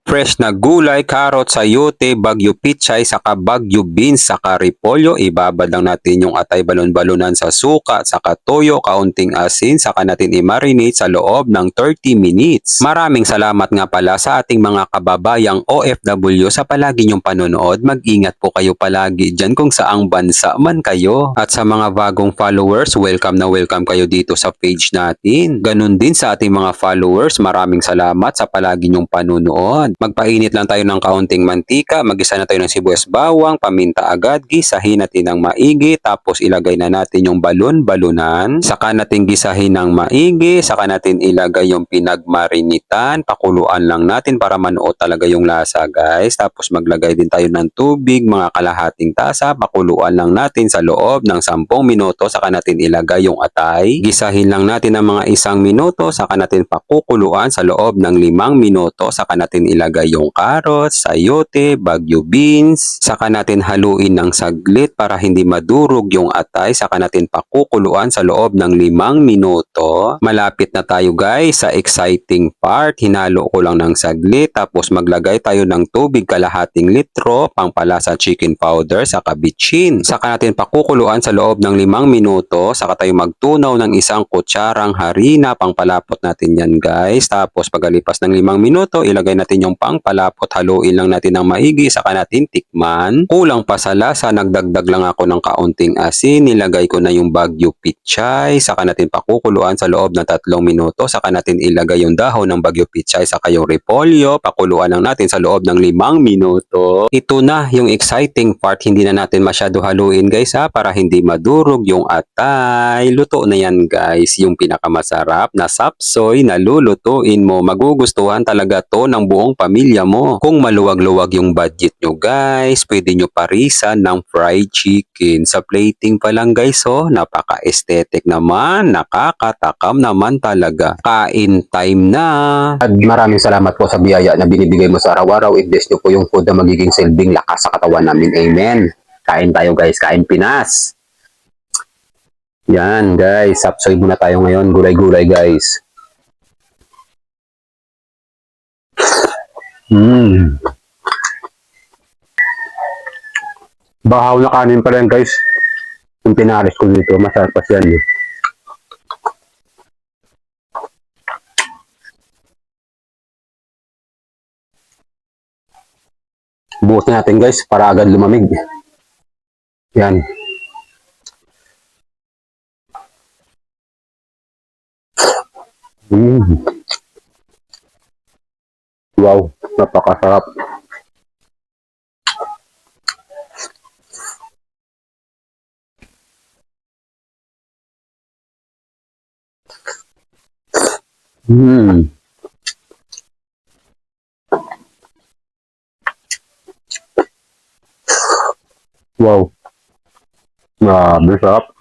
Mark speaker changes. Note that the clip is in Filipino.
Speaker 1: fresh na gulay, carrot, sayote, bagyo pichay, saka bagyo beans, saka repolyo. Ibabad lang natin yung atay balon-balunan sa suka, saka toyo, kaunting asin, saka natin i-marinate sa loob ng 30 minutes. Maraming salamat nga pala sa ating mga kababayang OFW sa palagi niyong panonood. Mag-ingat po kayo palagi dyan kung saang bansa man kayo. At sa mga bagong followers, welcome na welcome kayo dito sa page natin. Ganun din sa ating mga followers, maraming salamat sa palagi niyong panonood. Magpainit lang tayo ng kaunting mantika, mag-isa na tayo ng sibuyas bawang, paminta agad, gisahin natin ng maigi, tapos ilagay na natin yung balon-balunan. Saka natin gisahin ng maigi, saka natin ilagay yung pinagmarinitan, pakuluan lang natin para manuot talaga yung lasa guys. Tapos maglagay din tayo ng tubig, mga kalahating tasa, pakuluan lang natin sa loob ng 10 minuto, saka natin ilagay yung atay. Gisahin lang natin ng mga 1 minuto, saka natin pakukuluan sa loob ng 5 minuto, saka natin ilagay yung carrots, sayote, bagyo beans, saka natin haluin ng saglit para hindi madurog yung atay, saka natin pakukuluan sa loob ng 5 minuto. Malapit na tayo guys sa exciting part. Hinalo ko lang ng saglit, tapos maglagay tayo ng tubig kalahating litro, pangpalasa chicken powder, saka bitchin. Saka natin pakukuluan sa loob ng 5 minuto, saka tayo magtunaw ng 1 kutsarang harina, pangpalapot natin yan guys. Tapos pagkalipas ng 5 minuto, ilagay natin yung pangpalapot, haluin lang natin ng maigi, saka natin tikman. Kulang pa sa lasa, nagdagdag lang ako ng kaunting asin, nilagay ko na yung bagyo pichay, saka natin pakukuluan sa loob ng 3 minuto, saka natin ilagay yung dahon ng bagyo pichay, saka yung repolyo, pakuluan lang natin sa loob ng 5 minuto. Ito na yung exciting part, hindi na natin masyado haluin guys ha, para hindi madurog yung atay. Luto na yan guys, yung pinakamasarap na sapsoy na lulutuin mo. Magugustuhan talaga to ng buong pamilya mo. Kung maluwag-luwag yung budget nyo guys, pwede nyo parisan ng fried chicken. Sa plating pa lang guys, oh, napaka-aesthetic naman, nakakatakam naman talaga. Kain time na!
Speaker 2: At maraming salamat po sa biyaya na binibigay mo sa araw-araw. I-bless nyo po yung food na magiging silbing lakas sa katawan namin. Amen. Kain tayo guys, kain Pinas. Yan guys, sapsoy muna tayo ngayon. Gulay-gulay guys. Bahaw na kanin pa rin guys. Yung pinaris ko dito, masarap pa siya. Buhos na natin guys para agad lumamig. Yan. Wow, napakasarap. Wow. Grabe sarap.